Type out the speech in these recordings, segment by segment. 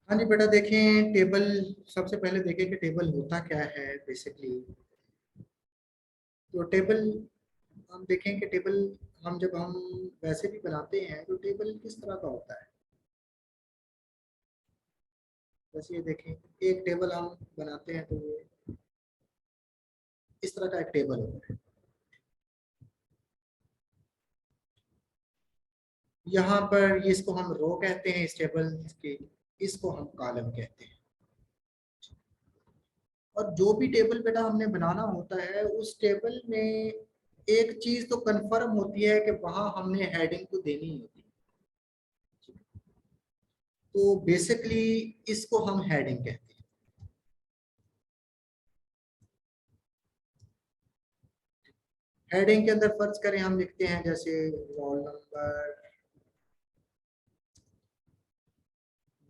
हाँ जी बेटा, देखें टेबल। सबसे पहले देखें कि टेबल होता क्या है बेसिकली। तो टेबल हम देखें कि टेबल हम जब हम वैसे भी बनाते हैं तो टेबल किस तरह का होता है। वैसे ये देखें, एक टेबल हम बनाते हैं तो ये इस तरह का एक टेबल होता है। यहाँ पर इसको हम रो कहते हैं, इस टेबल के। इसको हम कॉलम कहते हैं। और जो भी टेबल बेटा हमने बनाना होता है उस टेबल में एक चीज तो कंफर्म होती है कि वहां हमने हेडिंग तो देनी ही होती है। तो बेसिकली इसको हम हेडिंग कहते हैं। हेडिंग के अंदर फर्ज करें हम लिखते हैं जैसे roll number,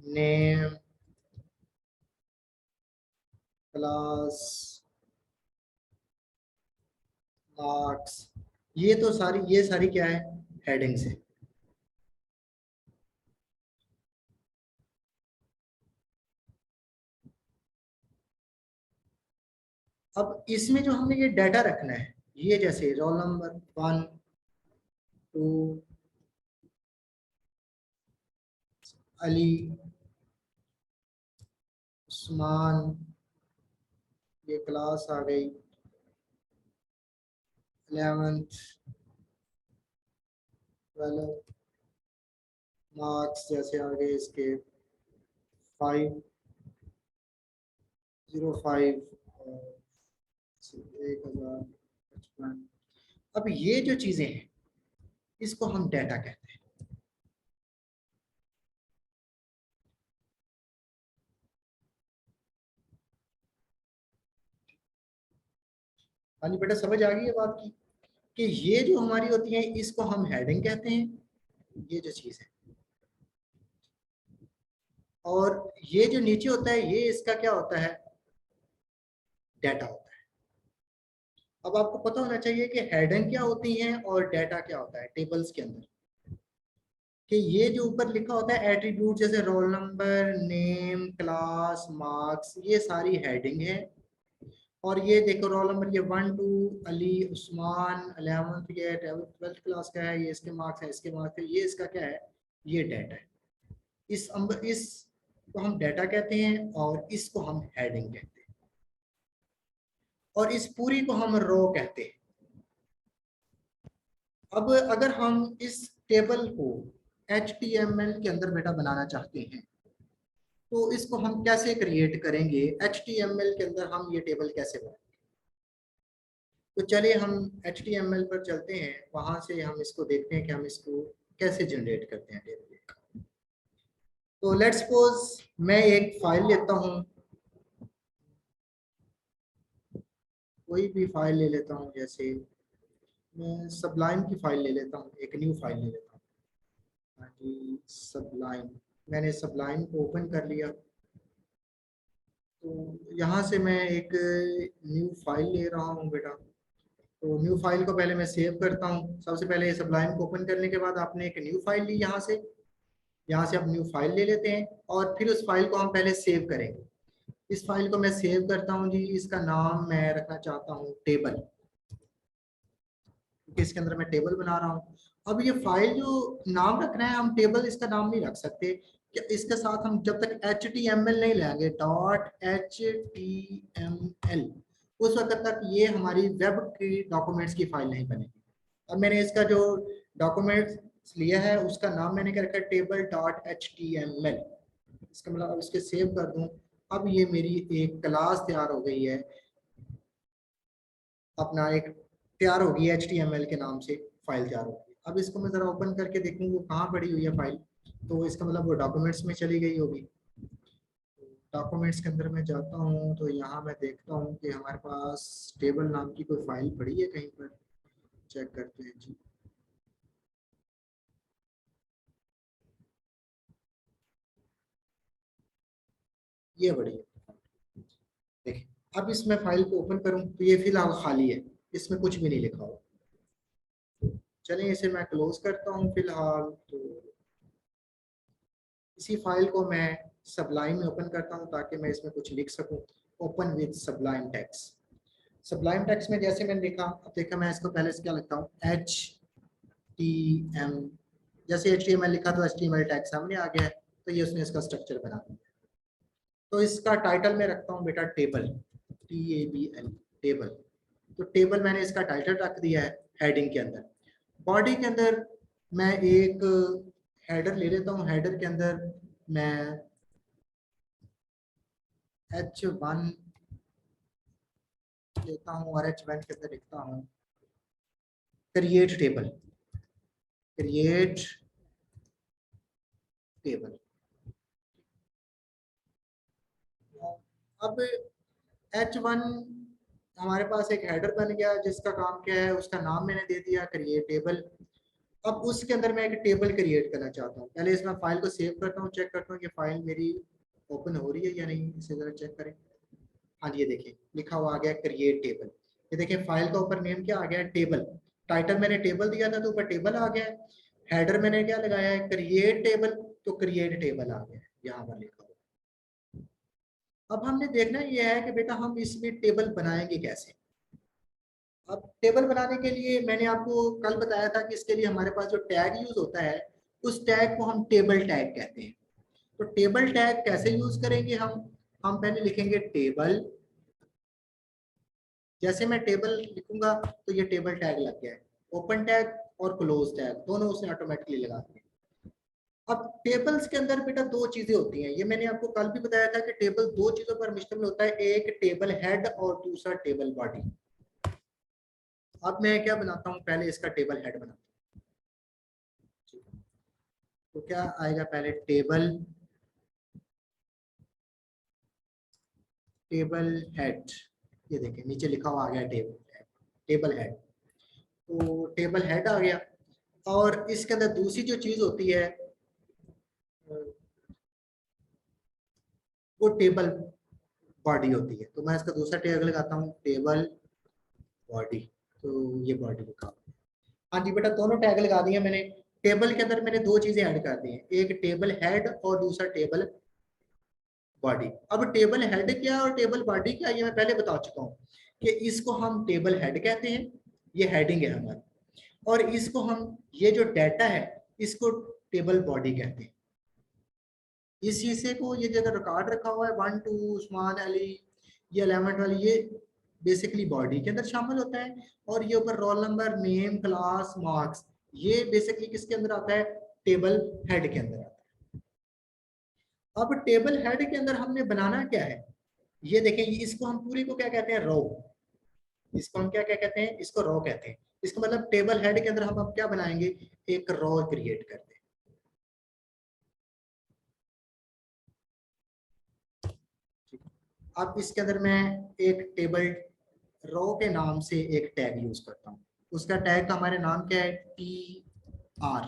name, class, marks. ये सारी क्या है, हेडिंग्स है। अब इसमें जो हमने ये डाटा रखना है, ये जैसे रोल नंबर 1, 2, अली, उस्मान, ये क्लास आ गई 11th, 12, मार्क्स जैसे आ गए इसके 505 और 1055। अब ये जो चीजें हैं इसको हम डाटा कहते हैं। हाँ जी बेटा, समझ आ गई है बात की कि ये जो हमारी होती है इसको हम हेडिंग कहते हैं, ये जो चीज है। और ये जो नीचे होता है ये इसका क्या होता है, डाटा होता है। अब आपको पता होना चाहिए कि हेडिंग क्या होती है और डाटा क्या होता है टेबल्स के अंदर। कि ये जो ऊपर लिखा होता है एट्रीब्यूट, जैसे roll number, name, class, marks, ये सारी हेडिंग है। और ये देखो रोल नंबर, ये 1, 2, अली, उस्मान, 11th, ये 12th क्लास का है, ये इसके मार्क्स है, इसके मार्क्स है, ये इसका क्या है, ये डाटा है। इस को हम डाटा कहते हैं और इसको हम हेडिंग कहते हैं। और इस पूरी को हम रो कहते हैं। अब अगर हम इस टेबल को HTML के अंदर बेटा बनाना चाहते हैं तो इसको हम कैसे क्रिएट करेंगे, HTML के अंदर हम ये टेबल कैसे बनाएंगे। तो चलिए हम HTML पर चलते हैं, वहां से हम इसको देखते हैं कि हम इसको कैसे जनरेट करते हैं टेबल। तो लेट्स सपोज मैं एक फाइल लेता हूँ, कोई भी फाइल ले लेता हूँ, जैसे मैं सबलाइन की फाइल ले लेता हूँ, एक न्यू फाइल ले लेता हूँ। हाँ जी, सबलाइन। मैंने सबलाइन को ओपन कर लिया। तो यहाँ से मैं एक न्यू फाइल ले रहा हूँ बेटा। तो न्यू फाइल को पहले मैं सेव करता हूँ। सबसे पहले ये सबलाइन को ओपन करने के बाद आपने एक न्यू फाइल ली, यहाँ से आप न्यू फाइल ले लेते हैं और फिर उस फाइल को हम पहले सेव करेंगे। इस फाइल को मैं सेव करता हूँ जी, इसका नाम मैं रखना चाहता हूँ टेबल, क्योंकि इसके अंदर मैं टेबल बना रहा हूँ। अब ये फाइल जो नाम रखना है, हम टेबल इसका नाम नहीं रख सकते कि इसके साथ हम जब तक HTML नहीं लेंगे, .html, उस वक्त तक ये हमारी वेब की डॉक्यूमेंट्स की फाइल नहीं बनेगी। अब मैंने इसका जो डॉक्यूमेंट्स लिया है उसका नाम मैंने क्या रखा है, table.html। इसका मतलब अब इसके सेव कर दूं। अब ये मेरी एक क्लास तैयार हो गई है, अपना एक तैयार होगी HTML के नाम से फाइल तैयार होगी। अब इसको मैं जरा ओपन करके देखूँ वो कहाँ पड़ी हुई है फाइल। तो इसका मतलब वो डॉक्यूमेंट्स में चली गई होगी। डॉक्यूमेंट्स के अंदर मैं जाता हूँ तो यहाँ मैं देखता हूँ कि हमारे पास टेबल नाम की कोई फाइल पड़ी है कहीं पर। चेक करते हैं जी। ये बड़ी है, देखिए। अब इसमें फाइल को ओपन करूँ तो ये फिलहाल खाली है, इसमें कुछ भी नहीं लिखा हुआ। चलिए इसे मैं क्लोज करता हूँ फिलहाल। तो इसी फाइल को मैं सबलाइन में ओपन करता हूँ ताकि मैं इसमें कुछ लिख सकूँ। Open with सबलाइन text. सबलाइन टेक्स्ट में जैसे मैंने लिखा, अब देखा मैं इसको पहले से क्या लिखता हूँ, HTML। जैसे HTML लिखा तो HTML टैग सामने आ गया है, तो ये उसने इसका स्ट्रक्चर बना दिया। तो इसका टाइटल में रखता हूँ बेटा टेबल, TABL, टेबल। तो टेबल मैंने इसका टाइटल रख दिया है हेडिंग के अंदर। बॉडी के अंदर मैं एक हेडर ले लेता हूँ, हेडर के अंदर मैं H1 लेता हूँ और H1 के अंदर लिखता हूँ क्रिएट टेबल, क्रिएट टेबल। अब H1 हमारे पास एक हेडर बन गया जिसका काम क्या है, उसका नाम मैंने दे दिया क्रिएट टेबल। अब उसके अंदर मैं एक टेबल क्रिएट करना चाहता हूँ। पहले इसमें फाइल को सेव करता हूँ, चेक करता हूँ कि फाइल मेरी ओपन हो रही है या नहीं, इसे जरा चेक करें। हाँ जी, ये देखिए लिखा हुआ आ गया क्रिएट टेबल। ये देखिए फाइल का ऊपर नेम क्या आ गया, टेबल। टाइटल मैंने टेबल दिया था तो ऊपर टेबल आ गया है। हेडर मैंने क्या लगाया है, क्रिएट टेबल, तो क्रिएट टेबल आ गया है यहाँ पर लिखा हुआ। अब हमने देखना ये है कि बेटा हम इसमें टेबल बनाएंगे कैसे। अब टेबल बनाने के लिए मैंने आपको कल बताया था कि इसके लिए हमारे पास जो टैग यूज होता है, उस टैग को हम टेबल टैग कहते हैं। तो टेबल टैग कैसे यूज करेंगे हम पहले लिखेंगे टेबल। जैसे मैं टेबल लिखूंगा तो ये टेबल टैग लग गया है। ओपन टैग और क्लोज टैग दोनों उसने ऑटोमेटिकली लगा दिए। अब टेबल्स के अंदर बेटा दो चीजें होती हैं, ये मैंने आपको कल भी बताया था कि टेबल दो चीजों पर मुश्तमिल होता है, एक टेबल हेड और दूसरा टेबल बॉडी। अब मैं क्या बनाता हूँ, पहले इसका टेबल हेड बनाता हूँ। तो क्या आएगा, पहले टेबल, टेबल हेड। ये देखिए नीचे लिखा हुआ आ गया टेबल हेड, टेबल हेड। तो टेबल हेड आ गया। और इसके अंदर दूसरी जो चीज होती है वो टेबल बॉडी होती है। तो मैं इसका दूसरा टैग लगाता हूँ टेबल बॉडी। तो ये बॉडी लिखा हुआ है। हाँ जी बेटा, दोनों टैग लगा दिए मैंने। टेबल के अंदर मैंने दो चीजें ऐड कर दी हैं, एक टेबल हेड और दूसरा टेबल बॉडी। अब टेबल हेड क्या और टेबल बॉडी क्या, ये मैं पहले बता चुका हूँ कि इसको हम टेबल हेड कहते हैं, ये हेडिंग है हमारी। और इसको हम, ये जो डाटा है इसको टेबल बॉडी कहते हैं। इस हिस्से को, ये जगह रिकॉर्ड रखा हुआ है 1 2 उस्मान अली, ये 11 वाली, ये बेसिकली बॉडी के अंदर शामिल होता है। और ये ऊपर roll number, name, class, marks, ये बेसिकली किसके अंदर आता है, टेबल हेड के अंदर आता है। अब टेबल हेड के अंदर हमने बनाना क्या है, ये देखें, इसको हम पूरी को क्या कहते हैं, रो। इसको हम क्या क्या कहते हैं, इसको रो कहते हैं। इसका मतलब टेबल हेड के अंदर हम अब क्या बनाएंगे, एक रो क्रिएट करते हैं। अब इसके अंदर मैं एक टेबल रो के नाम से एक टैग यूज करता हूँ। उसका टैग का हमारे नाम क्या है, TR।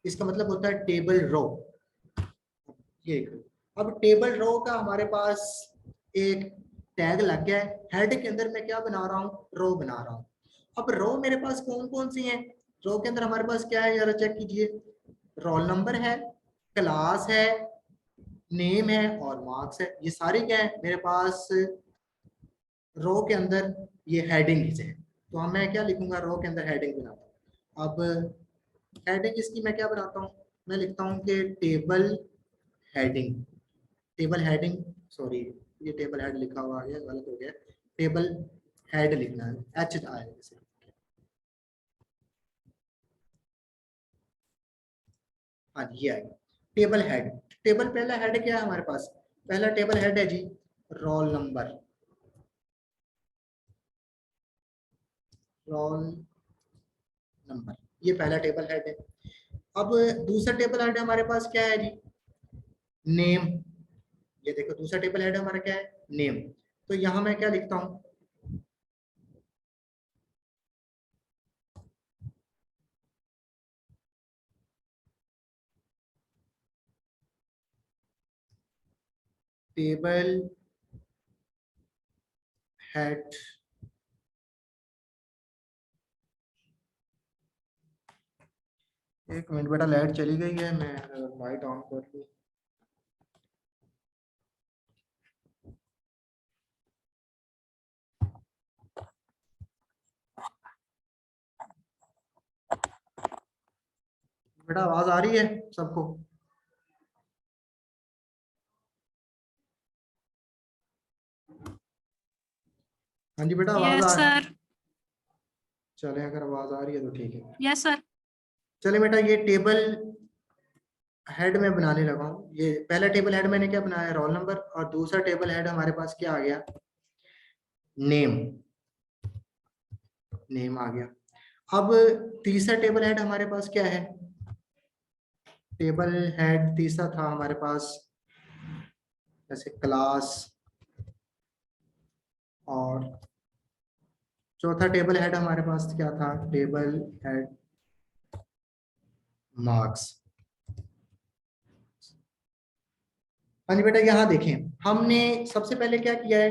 इसका मतलब होता है टेबल रो। ये अब टेबल रो का हमारे पास एक टैग लग गया है। हेड के अंदर मैं क्या बना रहा हूँ, रो बना रहा हूँ। अब रो मेरे पास कौन कौन सी हैं, रो के अंदर हमारे पास क्या है, जरा चेक कीजिए। रोल नंबर है, क्लास है, नेम है और मार्क्स है। ये सारे क्या है मेरे पास रो के अंदर, ये हेडिंग है। तो हम, मैं क्या लिखूंगा, रो के अंदर हेडिंग बनाता हूँ। अब हेडिंग इसकी मैं क्या बनाता हूँ, मैं लिखता हूँ कि table heading, table heading, sorry ये टेबल हेड लिखा हुआ है, गलत हो गया। टेबल हेड लिखना है, एच आएगा इसे। हाँ जी, ये आएगा टेबल हेड। टेबल पहला हेड क्या है हमारे पास, पहला टेबल हेड है जी रोल नंबर, रोल नंबर, ये पहला टेबल हेड है। अब दूसरा टेबल हेड हमारे पास क्या है जी, नेम। ये देखो दूसरा टेबल हेड हमारा क्या है, नेम। तो यहाँ मैं क्या लिखता हूँ, टेबल हेड। एक मिनट बेटा, लाइट चली गई है, मैं लाइट ऑन कर लूँ। बेटा आवाज आ रही है सबको? हाँ जी बेटा आवाज यस आ रही? सर। चले अगर आवाज आ रही है तो ठीक है। Yes sir. चले बेटा ये टेबल हेड में बनाने लगा हूँ। ये पहला टेबल हेड मैंने क्या बनाया, रोल नंबर, और दूसरा टेबल हेड हमारे पास क्या आ गया, नेम। नेम आ गया। अब तीसरा टेबल हेड हमारे पास क्या है, टेबल हेड तीसरा था हमारे पास जैसे क्लास, और चौथा टेबल हेड हमारे पास क्या था, टेबल हेड मार्क्स। हाँ जी बेटा यहाँ देखें, हमने सबसे पहले क्या किया है,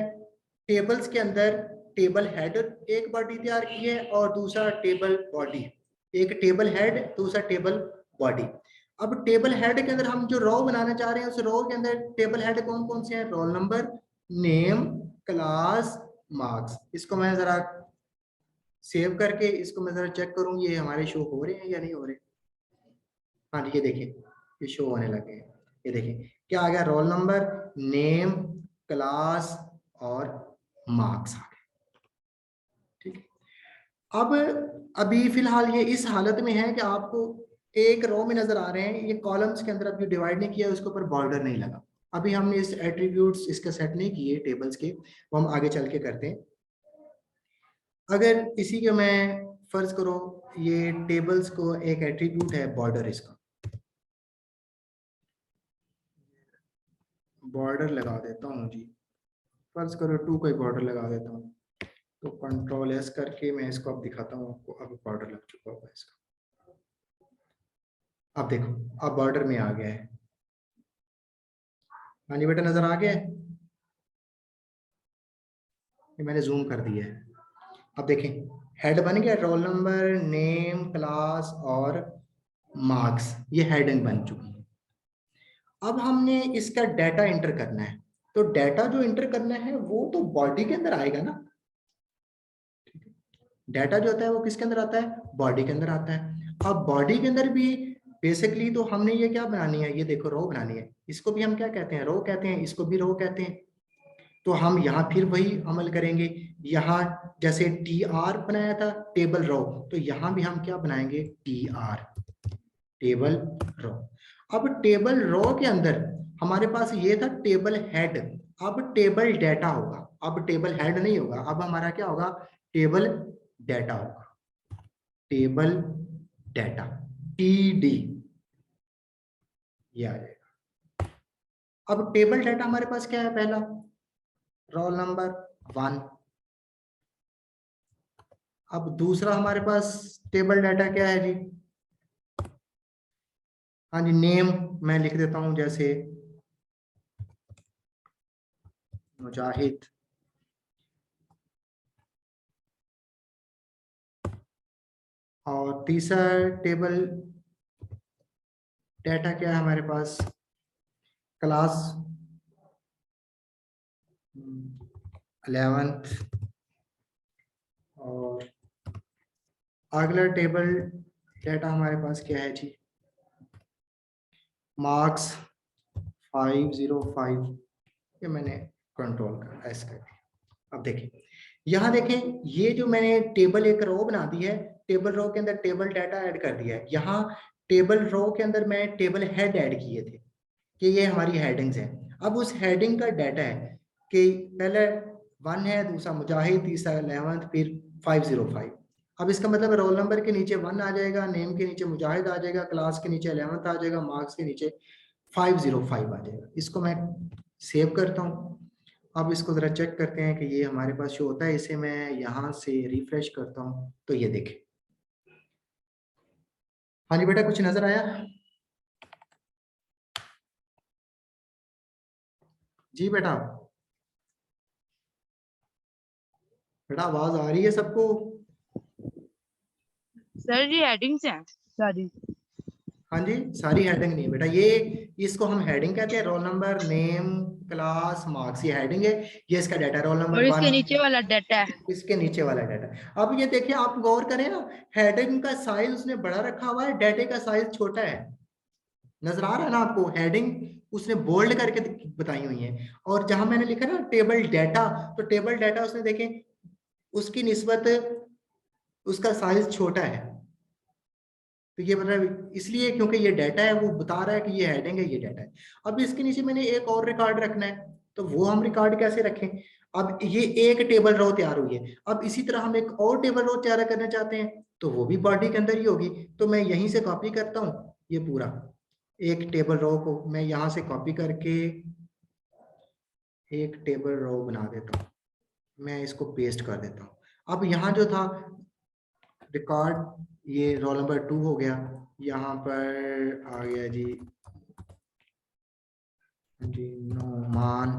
टेबल्स के अंदर टेबल हेड एक बॉडी तैयार की है और दूसरा टेबल बॉडी। एक टेबल हेड, दूसरा टेबल बॉडी। अब टेबल हेड के अंदर हम जो रो बनाना चाह रहे हैं, उस रो के अंदर टेबल हेड कौन कौन से हैं, roll number, name, class, marks. इसको मैं जरा सेव करके इसको मैं जरा चेक करूँ ये हमारे शो हो रहे हैं या नहीं हो रहे। हाँ जी ये देखिए ये शो होने लगे हैं। ये देखिए क्या आ गया, रोल नंबर, नेम, क्लास और मार्क्स आ गए। ठीक है। अब अभी फिलहाल ये इस हालत में है कि आपको एक रो में नजर आ रहे हैं, ये कॉलम्स के अंदर अभी डिवाइड नहीं किया, उसके ऊपर बॉर्डर नहीं लगा। अभी हमने इस एट्रीब्यूट्स इसका सेट नहीं किए टेबल्स के, वो हम आगे चल के करते हैं। अगर इसी के मैं फर्ज करो ये टेबल्स को एक एट्रीब्यूट है बॉर्डर, इसका बॉर्डर लगा देता हूँ जी, फर्ज करो 2 का बॉर्डर लगा देता हूँ। तो कंट्रोल एस करके मैं इसको अब दिखाता हूँ आपको, अब बॉर्डर लग चुका होगा इसका। अब देखो अब बॉर्डर में आ गया है। हाँ जी बेटा नजर आ गया है, ये मैंने जूम कर दिया है। अब देखें हेड बन गया, रोल नंबर, नेम, क्लास और मार्क्स, ये हेडिंग बन चुकी है। अब हमने इसका डाटा एंटर करना है, तो डाटा जो एंटर करना है वो तो बॉडी के अंदर आएगा ना। डाटा जो होता है वो किसके अंदर आता है, बॉडी के अंदर आता है। अब बॉडी के अंदर भी बेसिकली तो हमने ये क्या बनानी है, ये देखो रो बनानी है, इसको भी हम क्या कहते हैं, रो कहते हैं, इसको भी रो कहते हैं। तो हम यहाँ फिर वही अमल करेंगे, यहाँ जैसे टी आर बनाया था टेबल रो, तो यहाँ भी हम क्या बनाएंगे, टी आर, टेबल रो। अब टेबल रो के अंदर हमारे पास ये था टेबल हेड, अब टेबल डाटा होगा, अब टेबल हेड नहीं होगा, अब हमारा क्या होगा, टेबल डाटा होगा, टेबल डाटा, टीडी ये आ जाएगा। अब टेबल डाटा हमारे पास क्या है, पहला रोल नंबर 1। अब दूसरा हमारे पास टेबल डाटा क्या है जी, हाँ जी नेम मैं लिख देता हूं जैसे मुजाहिद, और तीसरा टेबल डाटा क्या है हमारे पास, क्लास 11th, और अगला टेबल डाटा हमारे पास क्या है जी, मार्क्स 505। ये मैंने कंट्रोल कर ऐसा कर। अब देखें यहाँ देखें, ये जो मैंने टेबल एक रो बना दी है, टेबल रो के अंदर टेबल डाटा ऐड कर दिया है। यहाँ टेबल रो के अंदर मैं टेबल हेड ऐड किए थे कि ये हमारी हेडिंग्स हैं। अब उस हेडिंग का डाटा है कि पहले 1 है, दूसरा मुजाहिद, तीसरा 11th, फिर 505। अब इसका मतलब रोल नंबर के नीचे 1 आ जाएगा, नेम के नीचे मुजाहिद आ जाएगा, क्लास के नीचे 11th आ जाएगा, मार्क्स के नीचे 505 आ जाएगा। इसको मैं सेव करता हूँ। अब इसको जरा चेक करते हैं कि ये हमारे पास शो होता है। इसे मैं यहाँ से रिफ्रेश करता हूँ तो ये देखें, हाँ जी बेटा कुछ नजर आया जी बेटा? बेटा आवाज आ रही है सबको? सर जी हेडिंग्स हैं सारी। हाँ जी, सारी हेडिंग नहीं है बेटा, ये इसको हम हेडिंग कहते हैं, roll number, name, class, marks, ये हेडिंग है। ये इसका डाटा, रोल नंबर और इसके 1, नीचे वाला डाटा है। इसके नीचे वाला डाटा। अब ये देखिए, आप गौर करें ना, हेडिंग का साइज उसने बड़ा रखा हुआ है, डाटे का साइज छोटा है। नजर आ रहा है ना आपको, हेडिंग उसने बोल्ड करके बताई हुई है। और जहां मैंने लिखा ना टेबल डाटा, तो टेबल डाटा उसने देखें उसकी निस्बत उसका साइज छोटा है। तो ये मतलब इसलिए क्योंकि ये डाटा है, वो बता रहा है कि ये हेडिंग है, ये डाटा है। अब इसके नीचे मैंने एक और रिकॉर्ड रखना है, तो वो हम रिकॉर्ड कैसे रखें? अब ये एक टेबल रो तैयार हुई है, अब इसी तरह हम एक और टेबल रो तैयार करना चाहते हैं, तो वो भी बॉडी के अंदर ही होगी। तो मैं यहीं से कॉपी करता हूँ, ये पूरा एक टेबल रो को मैं यहाँ से कॉपी करके एक टेबल रो बना देता हूँ, मैं इसको पेस्ट कर देता हूँ। अब यहाँ जो था रिकॉर्ड, ये रोल नंबर 2 हो गया, यहाँ पर आ गया जी नोमान,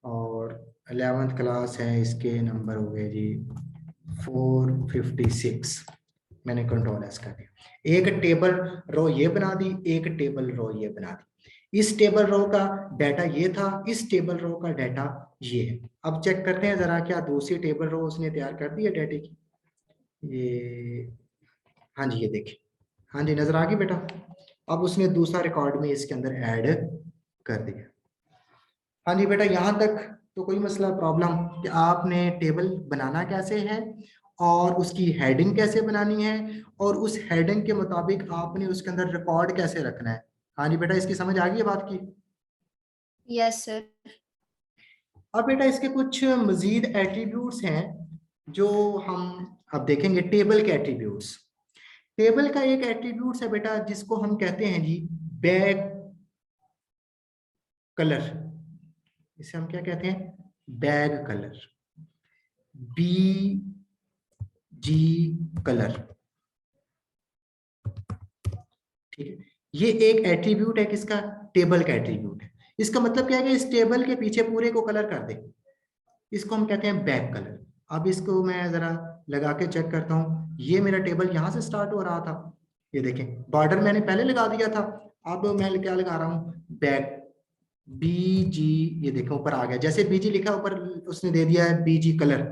और 11th क्लास है, इसके नंबर हो गए जी 456। मैंने कंट्रोल एस कर दिया, एक टेबल रो ये बना दी, एक टेबल रो ये बना दी। इस टेबल रो का डाटा ये था, इस टेबल रो का डाटा ये है। अब चेक करते हैं जरा, क्या दूसरी टेबल रो उसने तैयार कर दी है डाटे की? ये, हाँ जी, ये देखिए, हाँ जी, नजर आ गई बेटा। अब उसने दूसरा रिकॉर्ड में इसके अंदर ऐड कर दिया। हाँ जी बेटा, यहाँ तक तो कोई मसला प्रॉब्लम कि आपने टेबल बनाना कैसे है और उसकी हेडिंग कैसे बनानी है, और उस हेडिंग के मुताबिक आपने उसके अंदर रिकॉर्ड कैसे रखना है। हाँ जी बेटा, इसकी समझ आ गई है बात की? Yes sir. अब बेटा इसके कुछ मजीद एट्रीब्यूट्स हैं जो हम अब देखेंगे, टेबल के एट्रीब्यूट्स। टेबल का एक एट्रीब्यूट्स है बेटा जिसको हम कहते हैं जी बैग कलर। इसे हम क्या कहते हैं? बैग कलर, बी जी कलर। ठीक है, ये एक एट्रीब्यूट है किसका? टेबल का एट्रीब्यूट है। इसका मतलब क्या है कि इस टेबल के पीछे पूरे को कलर कर दे, इसको हम कहते हैं बैग कलर। अब इसको मैं जरा लगा के चेक करता हूँ, ये मेरा टेबल यहाँ से स्टार्ट हो रहा था, ये देखें बॉर्डर मैंने पहले लगा दिया था, अब मैं क्या लगा रहा हूँ? बैग, बी जी, ये देखो ऊपर आ गया, जैसे बीजी लिखा ऊपर उसने दे दिया है बीजी कलर।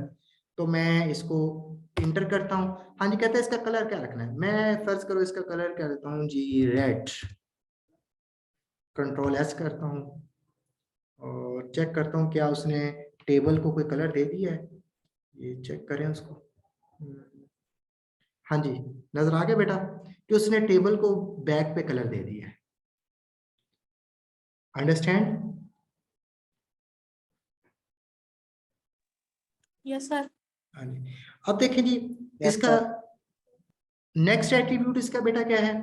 तो मैं इसको इंटर करता हूँ। हाँ जी, कहते हैं इसका कलर क्या रखना है, मैं फर्ज करो इसका कलर क्या देता हूँ जी, रेड। कंट्रोल एस करता हूँ और चेक करता हूँ क्या उसने टेबल को कोई कलर दे दिया है, ये चेक करें उसको। हाँ जी, नजर आ गया बेटा कि उसने टेबल को बैक पे कलर दे दिया है। अंडरस्टैंड? Yes sir. हाँ जी, अब देखें जी, इसका नेक्स्ट एट्रीब्यूट इसका बेटा क्या है?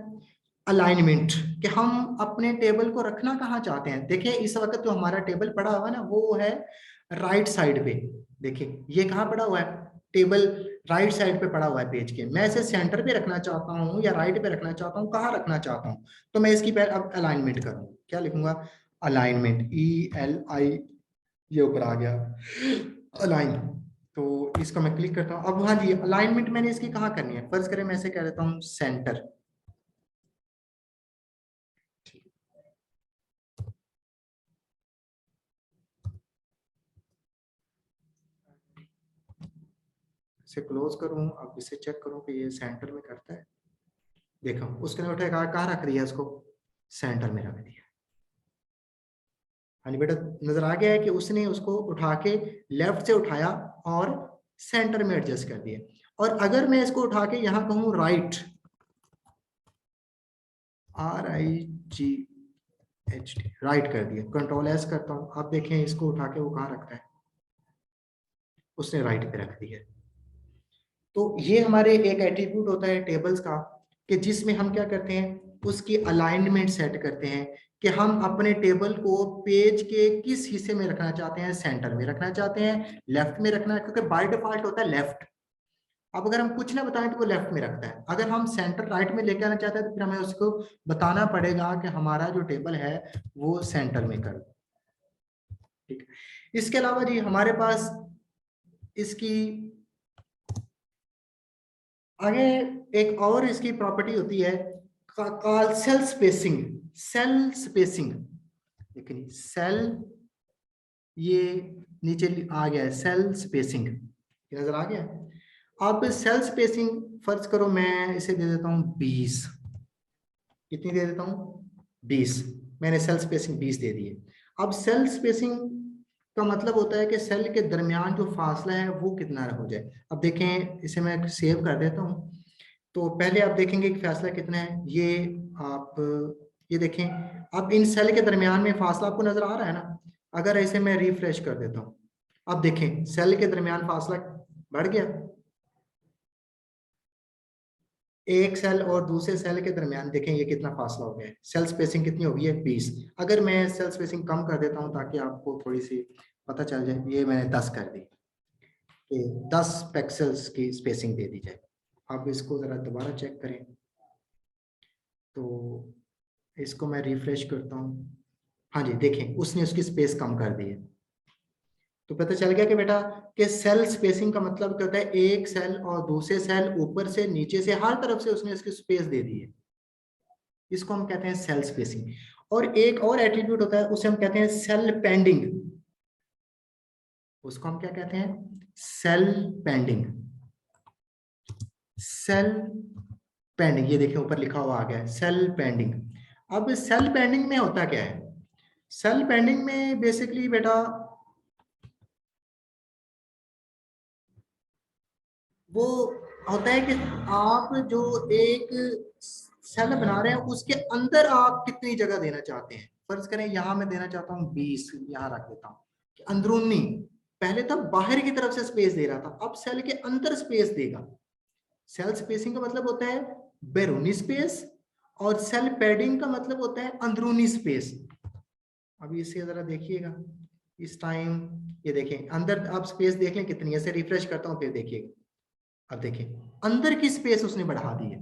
अलाइनमेंट, कि हम अपने टेबल को रखना कहाँ चाहते हैं। देखिए इस वक्त जो हमारा टेबल पड़ा हुआ है ना, वो है राइट साइड पे। देखिए ये कहाँ पड़ा हुआ है? टेबल राइट साइड पे पड़ा हुआ है पेज के। मैं इसे सेंटर पे रखना चाहता हूँ या राइट पे रखना चाहता हूँ, कहाँ रखना चाहता हूँ? तो मैं इसकी पहले अब अलाइनमेंट करूँ, क्या लिखूंगा? अलाइनमेंट, ELI, ये ऊपर आ गया अलाइन। तो इसको मैं क्लिक करता हूँ। अब हाँ जी, अलाइनमेंट मैंने इसकी कहाँ करनी है? फर्ज करें मैं इसे कह देता हूँ सेंटर। इसे क्लोज करूं, अब इसे चेक करूं कि ये सेंटर में करता है। देखो उसने उठा कहाँ रख दिया, उसको सेंटर में रख दिया। हाँ जी बेटा, नजर आ गया है कि उसने उसको उठा के लेफ्ट से उठाया और सेंटर में एडजस्ट कर दिया। और अगर मैं इसको उठा के यहाँ कहूँ राइट, RIGHT, राइट कर दिया, कंट्रोल एस करता हूँ, आप देखें इसको उठा के वो कहाँ रखता है? उसने राइट पे रख दिया। तो ये हमारे एक एट्रीब्यूट होता है टेबल्स का, कि जिसमें हम क्या करते हैं, उसकी अलाइनमेंट सेट करते हैं कि हम अपने टेबल को पेज के किस हिस्से में रखना चाहते हैं, सेंटर में रखना चाहते हैं, लेफ्ट में रखना है, क्योंकि बाय डिफॉल्ट होता है लेफ्ट। अब अगर हम कुछ ना बताएं तो वो लेफ्ट में रखता है, अगर हम सेंटर राइट में लेके आना चाहते हैं तो फिर हमें उसको बताना पड़ेगा कि हमारा जो टेबल है वो सेंटर में कर। ठीक है, इसके अलावा जी हमारे पास इसकी आगे एक और इसकी प्रॉपर्टी होती है, कॉल सेल स्पेसिंग देखिए सेल, ये नीचे आ गया है सेल स्पेसिंग, नजर आ गया। अब सेल स्पेसिंग फर्ज करो मैं इसे दे देता हूं 20, कितनी दे देता हूं 20, मैंने सेल स्पेसिंग 20 दे दी है। अब सेल स्पेसिंग का मतलब होता है कि सेल के दरमियान जो फासला है वो कितना हो जाए। अब देखें इसे मैं सेव कर देता हूं, तो पहले आप देखेंगे कि फासला कितना है, ये आप ये देखें। अब इन सेल के दरमियान में फासला आपको नजर आ रहा है ना, अगर इसे मैं रिफ्रेश कर देता हूं, अब देखें सेल के दरमियान फासला बढ़ गया, एक सेल और दूसरे सेल के दरमियान देखें ये कितना फासला हो गया है, सेल स्पेसिंग कितनी होगी है 20। अगर मैं सेल स्पेसिंग कम कर देता हूं ताकि आपको थोड़ी सी पता चल जाए, ये मैंने 10 कर दी कि 10 पिक्सेल्स की स्पेसिंग दे दी जाए। अब इसको जरा दोबारा चेक करें, तो इसको मैं रिफ्रेश करता हूँ, हाँ जी देखें उसने उसकी स्पेस कम कर दी है। तो पता चल गया कि बेटा कि सेल स्पेसिंग का मतलब क्या होता है, एक सेल और दूसरे सेल ऊपर से नीचे से हर तरफ से उसने इसकी स्पेस दे दी है, इसको हम कहते हैं सेल स्पेसिंग। और एक और एट्रीब्यूट होता है उसे हम कहते हैं सेल पेंडिंग, उसको हम क्या कहते हैं सेल पेंडिंग। सेल पेंडिंग ये देखिए ऊपर लिखा हुआ आ गया है सेल पेंडिंग। अब सेल पेंडिंग में होता क्या है, सेल पेंडिंग में बेसिकली बेटा वो होता है कि आप जो एक सेल बना रहे हैं उसके अंदर आप कितनी जगह देना चाहते हैं। फर्ज करें यहां मैं देना चाहता हूं 20, यहां रख देता हूं कि अंदरूनी, पहले तो बाहर की तरफ से स्पेस दे रहा था, अब सेल के अंदर स्पेस देगा। सेल स्पेसिंग का मतलब होता है बैरूनी स्पेस, और सेल पैडिंग का मतलब होता है अंदरूनी स्पेस। अभी इसे जरा देखिएगा इस टाइम, ये देखें अंदर आप स्पेस देख लें कितनी है, ऐसे रिफ्रेश करता हूं फिर देखिएगा। अब देखिए अंदर की स्पेस उसने बढ़ा दी है,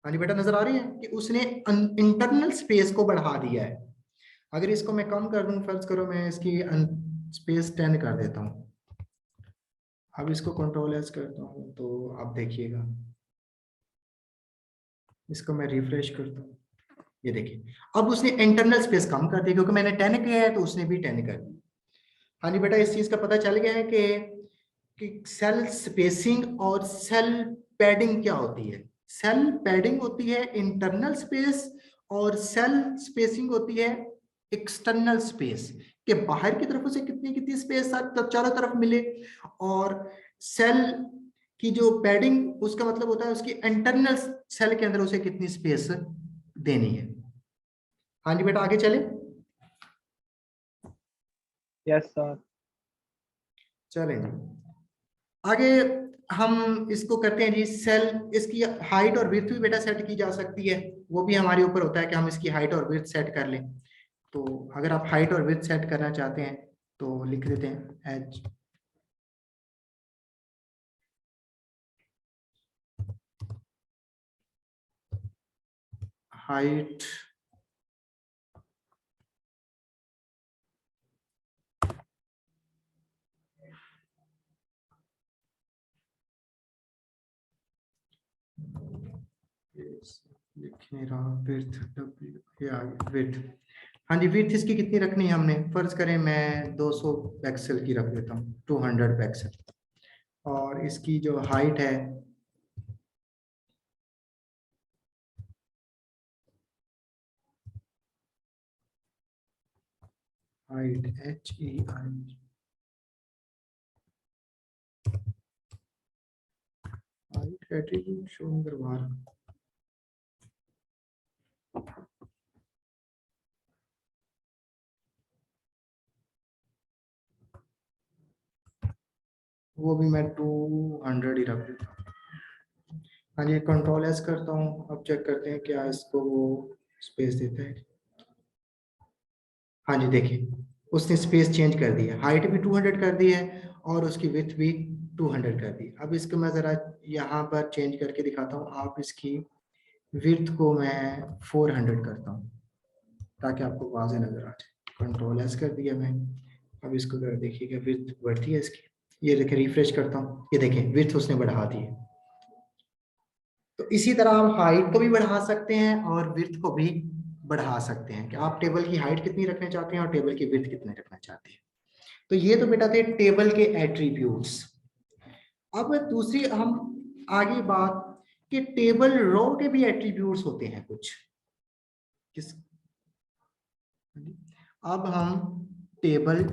हाँ जी बेटा नजर आ रही है कि उसने इंटरनल स्पेस को बढ़ा दिया है। अगर इसको मैं कम कर दूं, फर्ज करो मैं इसकी स्पेस 10 कर देता हूं, अब इसको कंट्रोल एस करता हूं तो आप देखिएगा, इसको मैं रिफ्रेश करता हूं, ये देखिए अब उसने इंटरनल स्पेस कम कर दी क्योंकि मैंने 10 किया है तो उसने भी 10 कर दी। हाँ जी बेटा इस चीज का पता चल गया है कि सेल स्पेसिंग और सेल पैडिंग क्या होती है। सेल पैडिंग होती है इंटरनल स्पेस, और सेल स्पेसिंग होती है एक्सटर्नल स्पेस, के बाहर की तरफ उसे कितनी कितनी स्पेस चारों तरफ मिले। और सेल की जो पैडिंग उसका मतलब होता है उसकी इंटरनल सेल के अंदर उसे कितनी स्पेस देनी है। हाँ जी बेटा आगे चले। Yes sir. चलेंगे आगे, हम इसको करते हैं जी सेल, इसकी हाइट और विड्थ भी बेटा सेट की जा सकती है, वो भी हमारे ऊपर होता है कि हम इसकी हाइट और विड्थ सेट कर लें। तो अगर आप हाइट और विड्थ सेट करना चाहते हैं तो लिख देते हैं एच हाइट लिख नहीं रहा, विड्थ डब्ल्यू या विड्थ। हाँ जी विड्थ इसकी कितनी रखनी है हमने, फर्ज करें मैं 200 पिक्सल की रख देता हूँ 200 पिक्सल, और इसकी जो हाइट है height HEI height attribute show करवा रहा, वो भी मैं 200 ही रख देता हूँ। हाँ जी कंट्रोल एस करता हूँ, अब चेक करते हैं क्या इसको वो स्पेस देता है। हाँ जी देखिए उसने स्पेस चेंज कर दी है, हाइट भी 200 कर दी है और उसकी विड्थ भी 200 कर दी। अब इसको मैं ज़रा यहाँ पर चेंज करके दिखाता हूँ, आप इसकी विड्थ को मैं 400 करता हूँ ताकि आपको वाज़े नज़र आ जाए। कंट्रोल एस कर दिया मैं, अब इसको ज़रा देखिएगा विड्थ बढ़ती है इसकी, ये देखें, रिफ्रेश करता हूँ, ये देखें विड्थ उसने बढ़ा दी है। तो इसी तरह आप हाइट को भी बढ़ा सकते हैं और विड्थ को भी बढ़ा सकते हैं कि आप टेबल की हाइट कितनी रखना चाहते हैं और टेबल की विड्थ कितने रखना चाहते हैं। तो ये तो बेटा थे टेबल के एट्रीब्यूट्स। अब दूसरी हम आगे बात कि टेबल रो के भी एट्रीब्यूट्स होते हैं कुछ। किस अब हम टेबल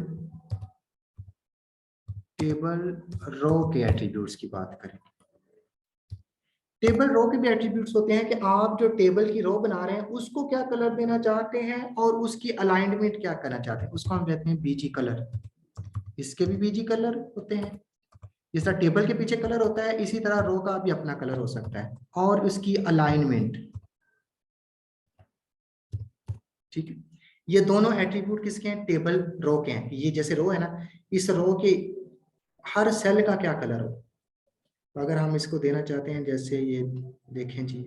रो के एट्रीब्यूट्स की बात करें। टेबल रो के भी एट्रीब्यूट्स होते हैं कि आप जो टेबल की रो बना रहे हैं उसको क्या कलर देना चाहते हैं और उसकी अलाइनमेंट क्या करना चाहते हैं, उसको हम कहते हैं बीजी कलर। इसके भी बीजी कलर होते हैं। जिस तरह टेबल के पीछे कलर होता है, इसी तरह रो का भी अपना कलर हो सकता है और उसकी अलाइनमेंट। ठीक है, ये दोनों एट्रीब्यूट किसके हैं? टेबल रो के हैं। ये जैसे रो है ना, इस रो के हर सेल का क्या कलर हो। तो अगर हम इसको देना चाहते हैं, जैसे ये देखें जी,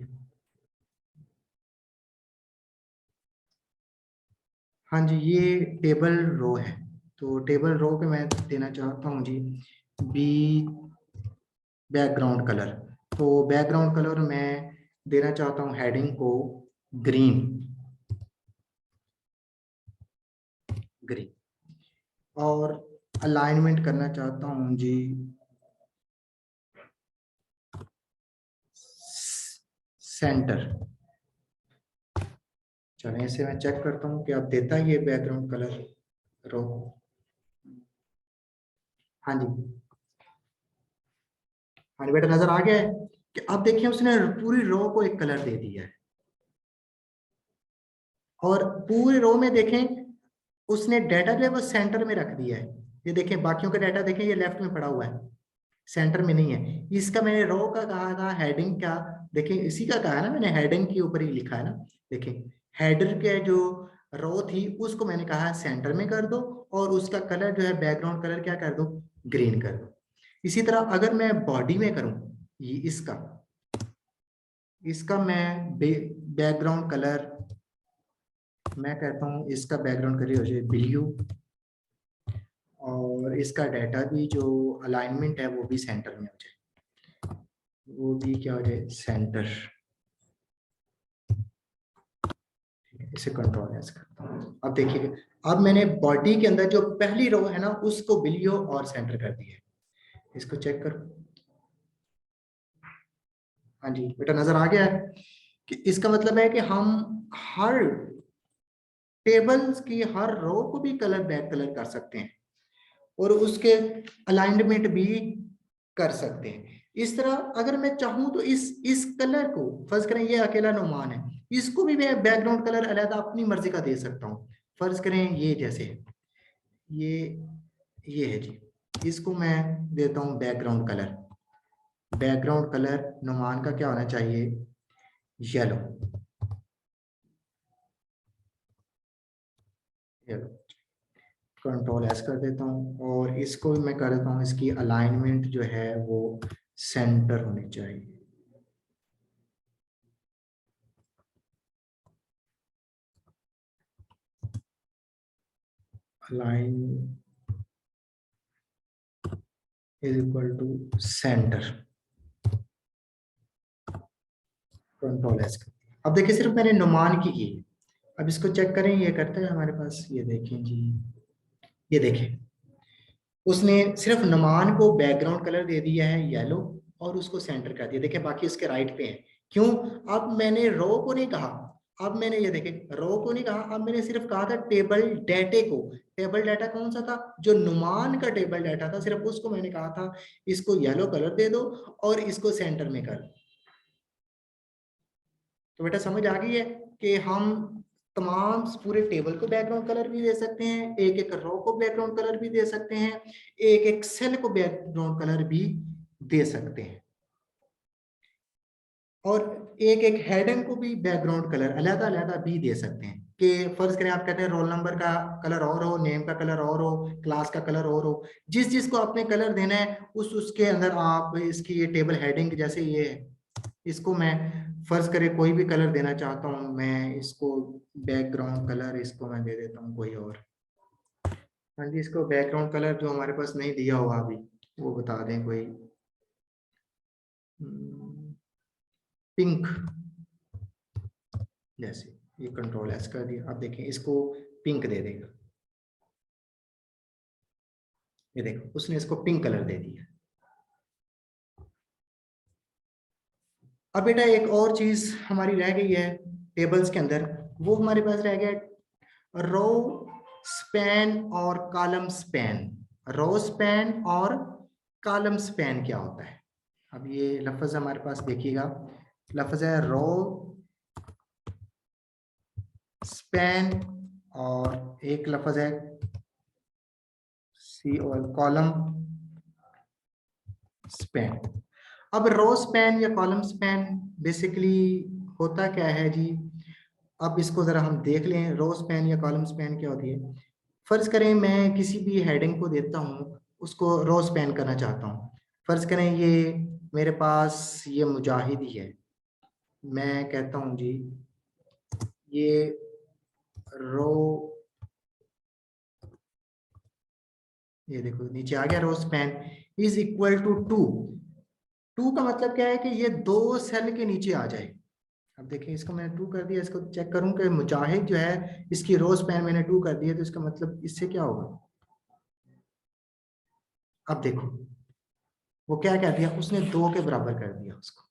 हाँ जी, ये टेबल रो है। तो टेबल रो पे मैं देना चाहता हूँ जी बी बैकग्राउंड कलर। तो बैकग्राउंड कलर मैं देना चाहता हूँ हेडिंग को ग्रीन। और अलाइनमेंट करना चाहता हूँ जी सेंटर। चलिए इसे मैं चेक करता हूँ कि आप देता है ये बैकग्राउंड कलर रो। हाँ जी, हाँ जी बेटा, नजर आ गया है कि अब देखिए उसने पूरी रो को एक कलर दे दिया है। और पूरे रो में देखें उसने डाटा जो है वो सेंटर में रख दिया है। ये देखें बाकियों का डाटा देखें, ये लेफ्ट में पड़ा हुआ है, सेंटर में नहीं है। इसका मैंने रो का कहा था, हेडिंग का देखिए इसी का कहा है ना मैंने, हेडिंग के ऊपर ही लिखा है ना। देखिए हेडर के जो रो थी उसको मैंने कहा सेंटर में कर दो और उसका कलर जो है बैकग्राउंड कलर क्या कर दो, ग्रीन कर दो। इसी तरह अगर मैं बॉडी में करूं, ये इसका मैं बैकग्राउंड कलर मैं कहता हूं, इसका बैकग्राउंड कलर हो जाए ब्लू और इसका डाटा भी जो अलाइनमेंट है वो भी सेंटर में हो जाए, वो भी क्या हो जाए सेंटर। इसे कंट्रोल एस करता हूँ। अब देखिए अब मैंने बॉडी के अंदर जो पहली रो है ना उसको ब्लू और सेंटर कर दिया है। इसको चेक करो, हाँ जी बेटा नजर आ गया है कि इसका मतलब है कि हम हर टेबल्स की हर रो को भी कलर बैक कलर कर सकते हैं और उसके अलाइनमेंट भी कर सकते हैं। इस तरह अगर मैं चाहूं तो इस कलर को फर्ज करें, ये अकेला नुमान है, इसको भी मैं बैकग्राउंड कलर अलग अपनी मर्जी का दे सकता हूं। फर्ज करें ये जैसे ये ये है जी, इसको मैं देता हूं बैकग्राउंड कलर। बैकग्राउंड कलर नुमान का क्या होना चाहिए, येलो। येलो कंट्रोल एस कर देता हूँ और इसको भी मैं कर देता हूँ, इसकी अलाइनमेंट जो है वो सेंटर होनी चाहिए। Align is equal to centre. Control s कर। अब देखिए सिर्फ मैंने नुमान की अब इसको चेक करें, ये करते हैं हमारे पास, ये देखें जी, ये देखें उसने सिर्फ नुमान को बैकग्राउंड कलर दे दिया है येलो और उसको सेंटर कर दिया। देखिए बाकी उसके राइट पे है। क्यों? अब मैंने रो को नहीं कहा, अब मैंने ये देखे रो को नहीं कहा, अब मैंने सिर्फ कहा था टेबल डाटे को। टेबल डाटा कौन सा था? जो नुमान का टेबल डाटा था, सिर्फ उसको मैंने कहा था इसको येलो कलर दे दो और इसको सेंटर में कर। तो बेटा समझ आ गई है कि हम तमाम पूरे टेबल को बैकग्राउंड कलर भी दे सकते हैं, एक एक रो को बैकग्राउंड कलर भी दे सकते हैं, एक एक सेल को बैकग्राउंड कलर भी दे सकते हैं और एक एक हेडिंग को भी बैकग्राउंड कलर अलग अलग भी दे सकते हैं। कि फर्ज करें आप कहते हैं रोल नंबर का कलर और हो, नेम का कलर और हो, क्लास का कलर और हो, जिस जिसको आपने कलर देना है उसके अंदर आप इसकी ये टेबल हेडिंग जैसे ये है, इसको मैं फर्ज करें कोई भी कलर देना चाहता हूँ, मैं इसको बैकग्राउंड कलर इसको मैं दे देता हूँ कोई और। हाँ जी, इसको बैकग्राउंड कलर जो हमारे पास नहीं दिया होगा अभी, वो बता दें कोई पिंक, जैसे ये कंट्रोल एस कर दिया, अब देखें इसको पिंक दे देगा, ये देखो उसने इसको पिंक कलर दे दिया। अब बेटा एक और चीज हमारी रह गई है टेबल्स के अंदर, वो हमारे पास रह गया रो स्पैन और कॉलम स्पैन। रो स्पैन और कॉलम स्पैन क्या होता है? अब ये लफ्ज हमारे पास देखिएगा, लफ्ज है रो स्पैन और एक लफ्ज है सी और कॉलम स्पैन। अब रो स्पैन या कॉलम स्पैन बेसिकली होता क्या है जी? अब इसको जरा हम देख लें, रो स्पैन या कॉलम स्पैन क्या होती है। फर्ज करें मैं किसी भी हेडिंग को देता हूँ, उसको रो स्पैन करना चाहता हूँ। फर्ज करें ये मेरे पास ये मुजाहिद ही है, मैं कहता हूँ जी ये रो, ये देखो नीचे आ गया row span is equal to 2 का मतलब क्या है कि ये 2 सेल के नीचे आ जाए। अब देखिए इसको मैंने 2 कर दिया, इसको चेक करूं कि मुजाहिद जो है इसकी रो स्पैन मैंने 2 कर दिया, तो इसका मतलब इससे क्या होगा? अब देखो वो क्या कह दिया, उसने 2 के बराबर कर दिया उसको,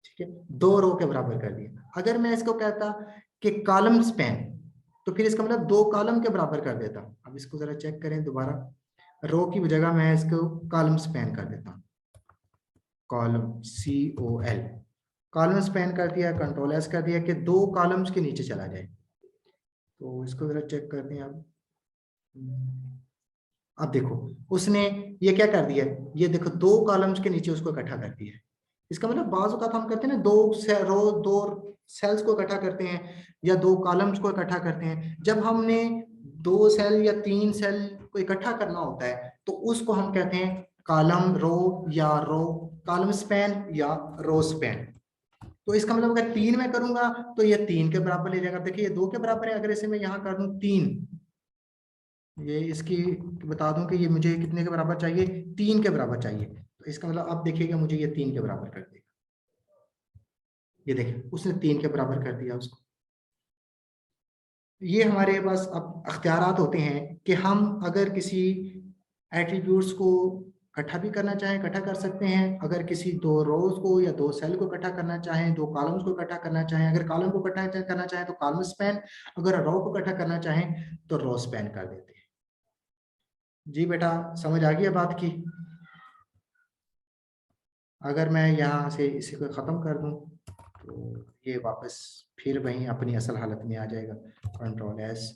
ठीक है, 2 रो के बराबर कर दिया। अगर मैं इसको कहता कि कॉलम स्पैन, तो फिर इसका मतलब 2 कॉलम के बराबर कर देता। अब इसको जरा चेक करें दोबारा, रो की जगह मैं इसको कॉलम स्पैन कर देता हूँ, कॉलम COL, कॉलम स्पैन कर दिया, कंट्रोल एस कर दिया कि 2 कॉलम्स के नीचे चला जाए। तो इसको जरा चेक करते हैं अब देखो उसने ये क्या कर दिया, ये देखो 2 कॉलम्स के नीचे उसको इकट्ठा कर दिया। इसका मतलब बाज़ औक़ात हम करते हैं ना, 2 सेल्स को इकट्ठा करते हैं या 2 कॉलम्स को इकट्ठा करते हैं। जब हमने 2 सेल या 3 सेल को इकट्ठा करना होता है तो उसको हम कहते हैं कॉलम रो, या रो कॉलम स्पैन या रो स्पैन। तो इसका मतलब अगर 3 में करूंगा तो ये 3 के बराबर ले जाएगा। देखिए ये 2 के बराबर है, अगर इसे मैं यहाँ कर दूं 3, ये इसकी बता दूं कि ये मुझे कितने के बराबर चाहिए, 3 के बराबर चाहिए। तो इसका मतलब अब देखिएगा मुझे ये 3 के बराबर कर देगा। ये देखिए उसने 3 के बराबर कर दिया उसको। ये हमारे पास अब अख्तियारात होते हैं कि हम अगर किसी एट्रीब्यूट्स को इकट्ठा भी करना चाहें इकट्ठा कर सकते हैं, अगर किसी 2 रोज को या 2 सेल को इकट्ठा करना चाहें, 2 कॉलम्स को इकट्ठा करना चाहें, अगर कॉलम को इकट्ठा करना चाहें तो कॉलम स्पैन, अगर रो को इकट्ठा करना चाहें तो रो स्पैन कर देते हैं। जी बेटा समझ आ गई है बात की? अगर मैं यहाँ से इसी को ख़त्म कर दूँ तो ये वापस फिर वहीं अपनी असल हालत में आ जाएगा, कंट्रोल एस